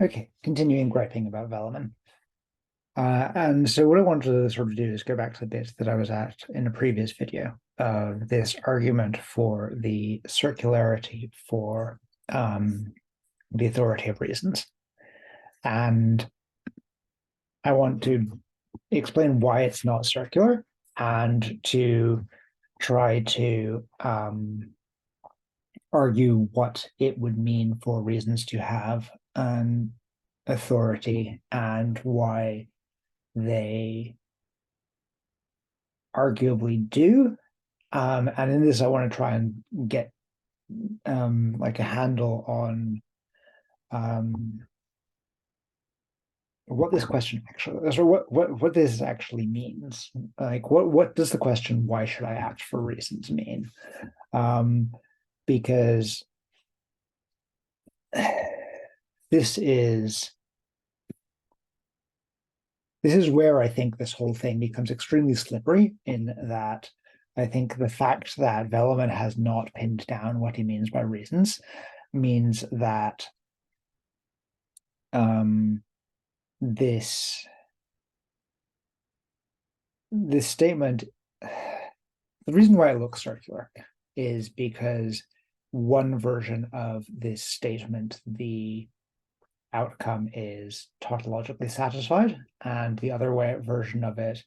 Okay, continuing griping about Vellman. And so what I wanted to sort of do is go back to the bit that I was at in a previous video of this argument for the circularity for the authority of reasons. And I want to explain why it's not circular and to try to argue what it would mean for reasons to have an authority and why they arguably do. And in this, I want to try and get like a handle on what this question actually, or what this actually means. Like, what does the question "Why should I act for reasons" mean? Um, because this is this is where I think this whole thing becomes extremely slippery in that I think the fact that Velleman has not pinned down what he means by reasons means that um, this this statement, the reason why it looks circular is because one version of this statement, the outcome is tautologically satisfied, and the other way version of it,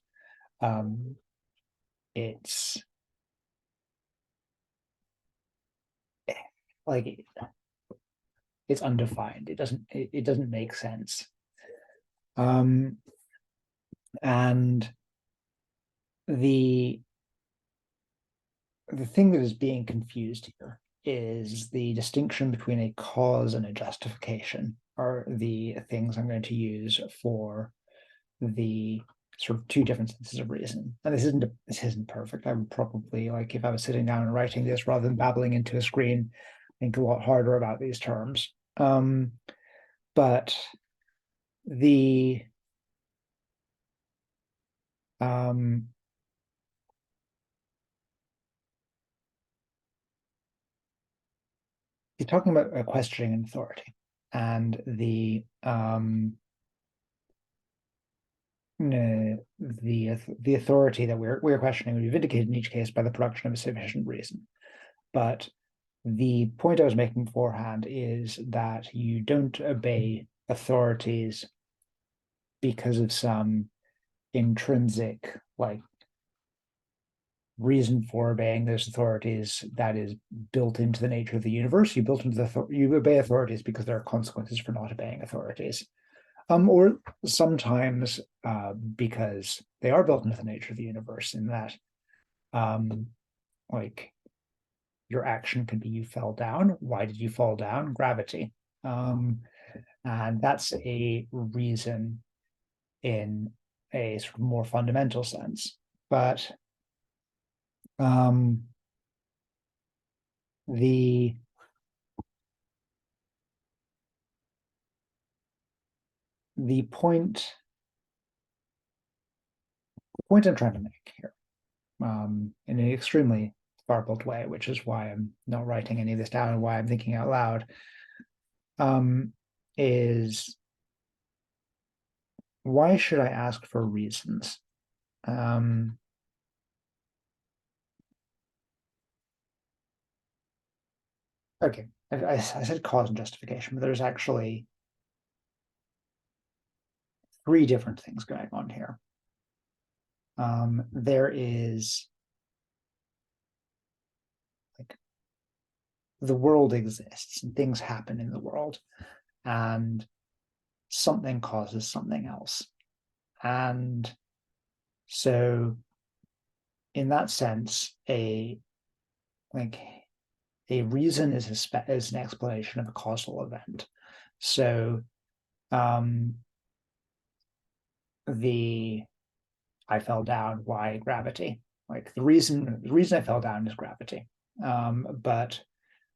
um, it's like it's undefined. It doesn't make sense. Um, and the the thing that is being confused here is the distinction between a cause and a justification are the things I'm going to use for the sort of two different senses of reason. And this isn't perfect. I would probably, like, if I was sitting down and writing this rather than babbling into a screen, think a lot harder about these terms. But the um, he's talking about questioning and authority, and the authority that we're questioning would be vindicated in each case by the production of a sufficient reason. But the point I was making beforehand is that you don't obey authorities because of some intrinsic, like, reason for obeying those authorities that is built into the nature of the universe. You obey authorities because there are consequences for not obeying authorities. Or sometimes because they are built into the nature of the universe, in that like, your action could be you fell down. Why did you fall down? Gravity. And that's a reason in a sort of more fundamental sense. But um, the the point I'm trying to make here, in an extremely garbled way, which is why I'm not writing any of this down and why I'm thinking out loud, is why should I ask for reasons? Okay, I said cause and justification, but there's actually three different things going on here. There is, like, the world exists and things happen in the world, and something causes something else. And so in that sense, like a reason is an explanation of a causal event. So the I fell down, why gravity? Like, the reason I fell down is gravity. But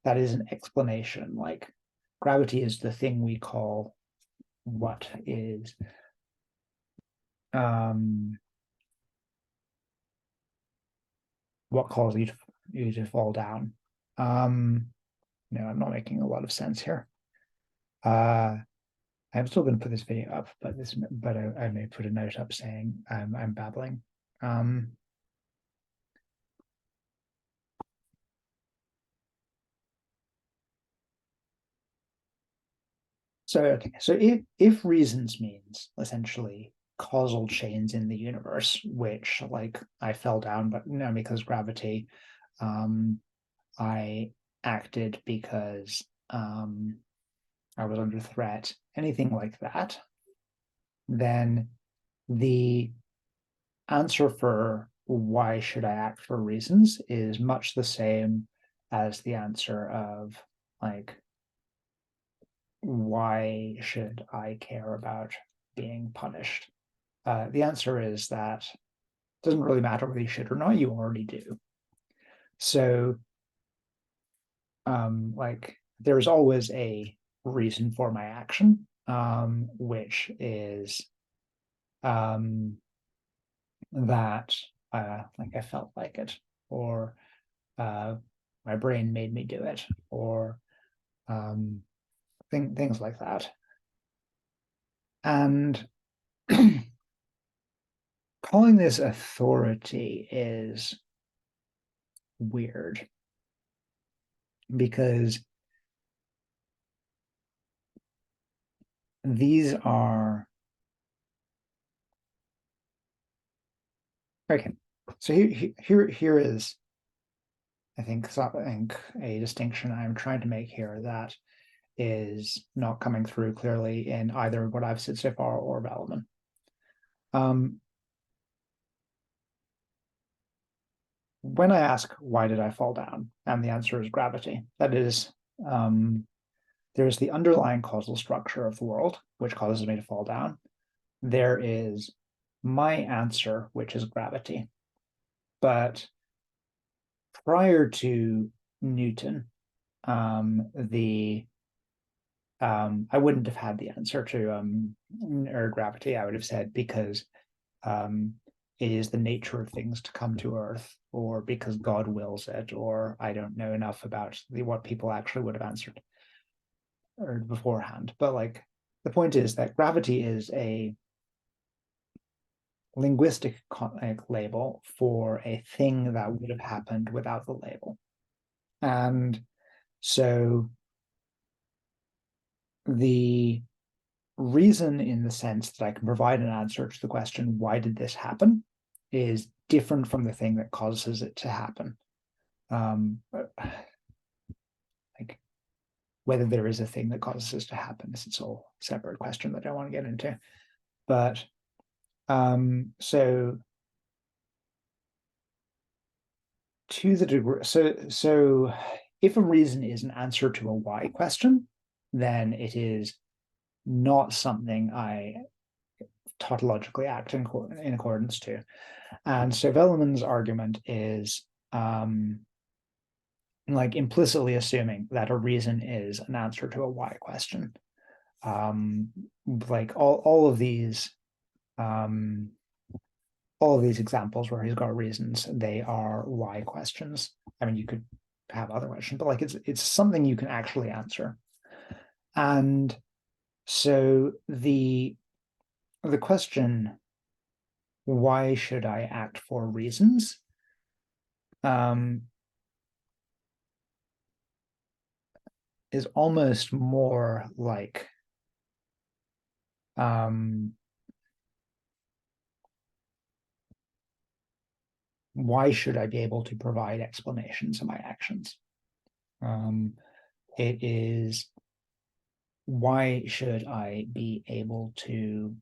that is an explanation. Like, gravity is the thing we call what is what caused you to fall down. No, I'm not making a lot of sense here. I I'm still going to put this video up, but I may put a note up saying I'm babbling. So okay, so if reasons means essentially causal chains in the universe, which like I fell down, but no, because gravity, I acted because I was under threat, anything like that, then the answer for why should I act for reasons is much the same as the answer of like why should I care about being punished? The answer is that it doesn't really matter whether you should or not, you already do. So, like, there's always a reason for my action, which is that like I felt like it, or my brain made me do it, or things like that. And calling this authority is weird because these are okay. So here is, I think a distinction I'm trying to make here that is not coming through clearly in either what I've said so far or Babbling. When I ask why did I fall down, and the answer is gravity. That is, there's the underlying causal structure of the world, which causes me to fall down. There is my answer, which is gravity. But prior to Newton, I wouldn't have had the answer to or gravity. I would have said because it is the nature of things to come to Earth, or because God wills it, or I don't know enough about what people actually would have answered or beforehand. But like the point is that gravity is a linguistic label for a thing that would have happened without the label. And so the reason, in the sense that I can provide an answer to the question, why did this happen, is different from the thing that causes it to happen. Like whether there is a thing that causes this to happen is its whole separate question that I don't want to get into. But so to the degree, so if a reason is an answer to a why question, then it is not something I tautologically act in accordance to. And so Velleman's argument is like implicitly assuming that a reason is an answer to a why question. Like all of these examples where he's got reasons, they are why questions. I mean, you could have other questions, but like it's something you can actually answer. And so the question, why should I act for reasons? Is almost more like why should I be able to provide explanations of my actions? It is why should I be able to,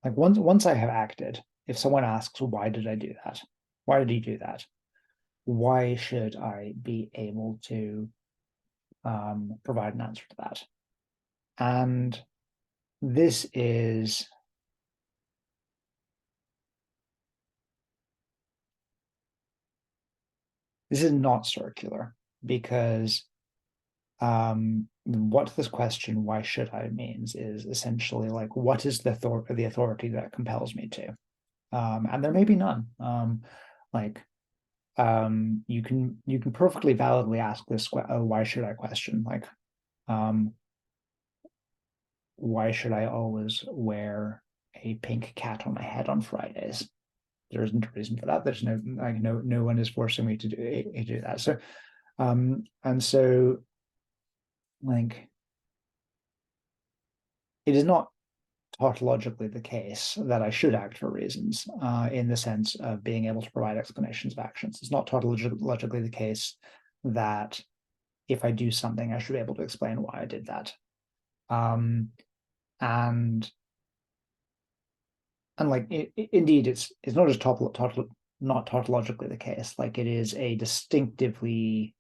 like once I have acted, if someone asks, why did I do that? Why did you do that? Why should I be able to provide an answer to that? And this is not circular, because what this question, why should I, means is essentially like, what is the authority that compels me to? And there may be none. You can perfectly validly ask this, why should I question? Like, Why should I always wear a pink cat on my head on Fridays? There isn't a reason for that. There's no one is forcing me to do that. So and so like it is not tautologically the case that I should act for reasons in the sense of being able to provide explanations of actions. It's not tautologically the case that if I do something, I should be able to explain why I did that. Um, and like indeed, it's not just not tautologically the case. Like it is a distinctively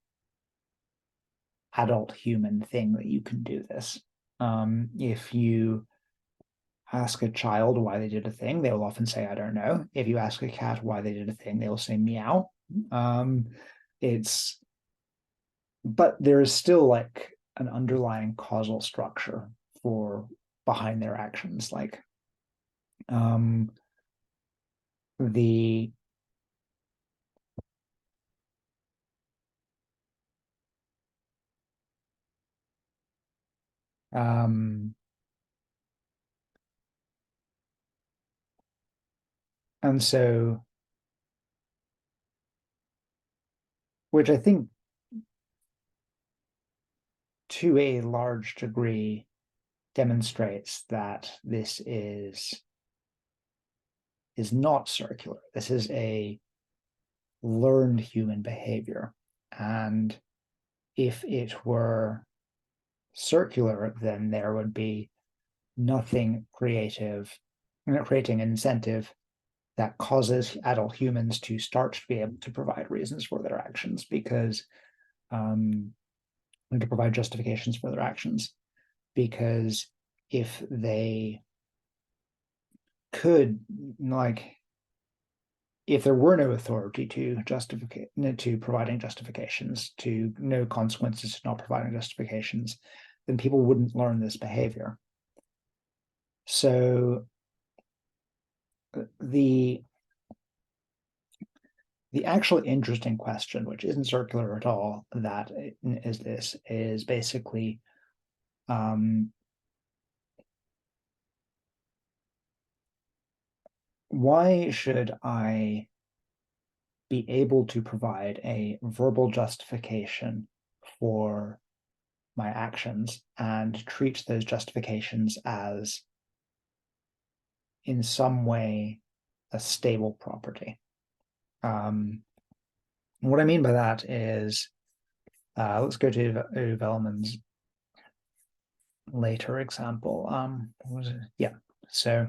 adult human thing that you can do this. If you ask a child why they did a thing, they will often say, I don't know. If you ask a cat why they did a thing, they will say meow. Um, it's, but there is still like an underlying causal structure for behind their actions. Like um, the um, and so, which I think to a large degree demonstrates that this is not circular. This is a learned human behavior. And if it were circular, then there would be nothing creating an incentive that causes adult humans to start to be able to provide reasons for their actions because and to provide justifications for their actions. Because if they could, like, if there were no authority to justify to providing justifications, to no consequences to not providing justifications, then people wouldn't learn this behavior. So the the actually interesting question, which isn't circular at all, that is basically why should I be able to provide a verbal justification for my actions and treat those justifications as in some way a stable property. What I mean by that is, let's go to Vellman's later example. What was it? Yeah. So,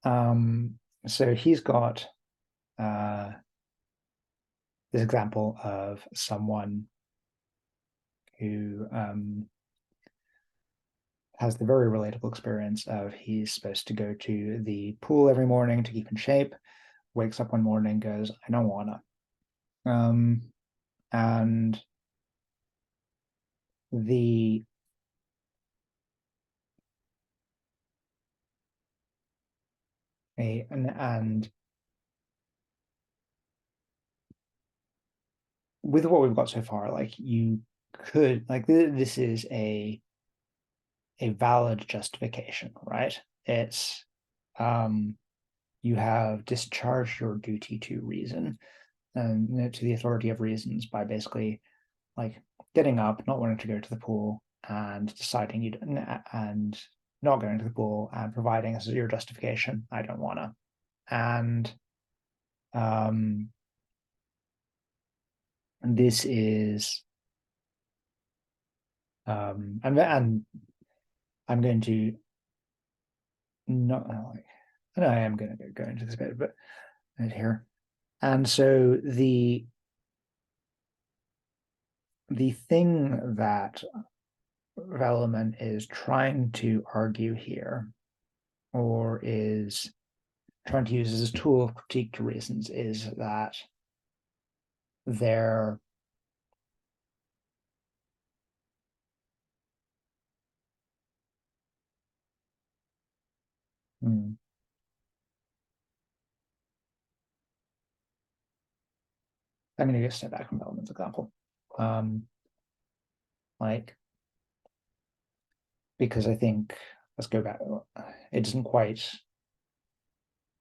so he's got this example of someone who has the very relatable experience of he's supposed to go to the pool every morning to keep in shape, wakes up one morning, goes, I don't wanna. And the and with what we've got so far, like you could like this is a valid justification, right? It's you have discharged your duty to reason and to the authority of reasons by basically like getting up, not wanting to go to the pool, and deciding you and not going to the pool and providing as your justification, I don't wanna. And this is and I'm going to not like I am going to go into this bit, but right here. And so the thing that Velleman is trying to argue here, or is trying to use as a tool of critique to reasons, is that there I'm going to step back from Velleman's example. like, because I think, let's go back, it doesn't quite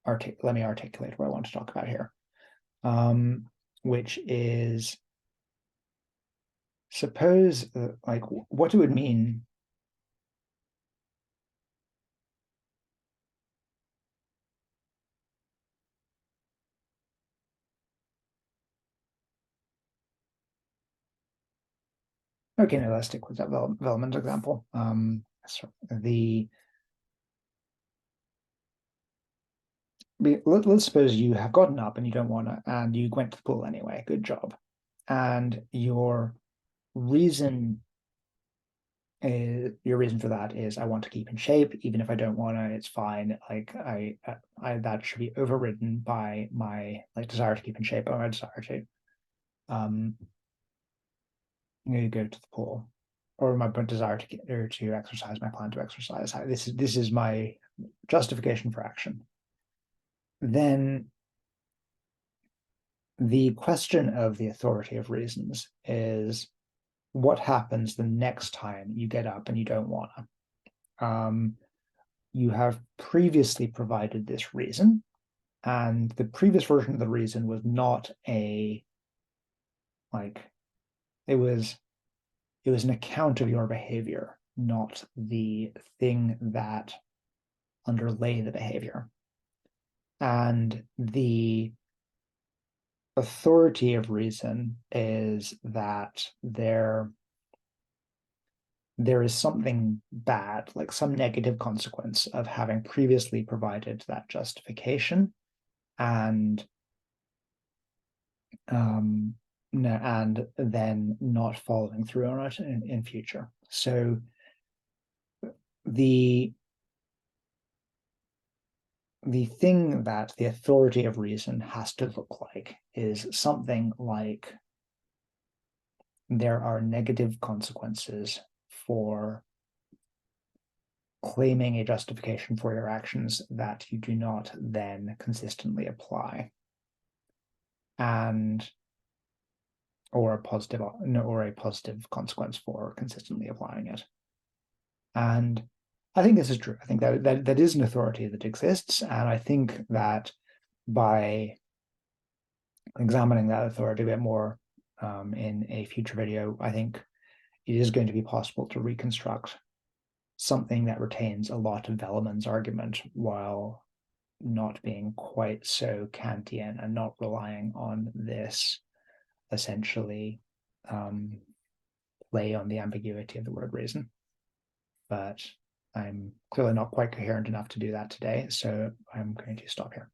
let me articulate what I want to talk about here, which is, suppose like what it would mean. Okay, no, let's stick with that development example. Let's suppose you have gotten up and you don't want to, and you went to the pool anyway. Good job. And reason your reason for that is, I want to keep in shape, even if I don't want to, it's fine. Like I that should be overridden by my desire to keep in shape, or my desire to go to the pool, or my desire to get or to exercise, my plan to exercise. This is my justification for action. Then the question of the authority of reasons is, what happens the next time you get up and you don't want to? You have previously provided this reason, and the previous version of the reason was not it was an account of your behavior, not the thing that underlay the behavior. And the authority of reason is that there is something bad, like some negative consequence of having previously provided that justification, and and then not following through on it in future. So the thing that the authority of reason has to look like is something like, there are negative consequences for claiming a justification for your actions that you do not then consistently apply, and or a positive consequence for consistently applying it. And I think this is true. I think that is an authority that exists, and I think that by examining that authority a bit more in a future video, I think it is going to be possible to reconstruct something that retains a lot of Velleman's argument while not being quite so Kantian, and not relying on this essentially play on the ambiguity of the word reason. But I'm clearly not quite coherent enough to do that today, so I'm going to stop here.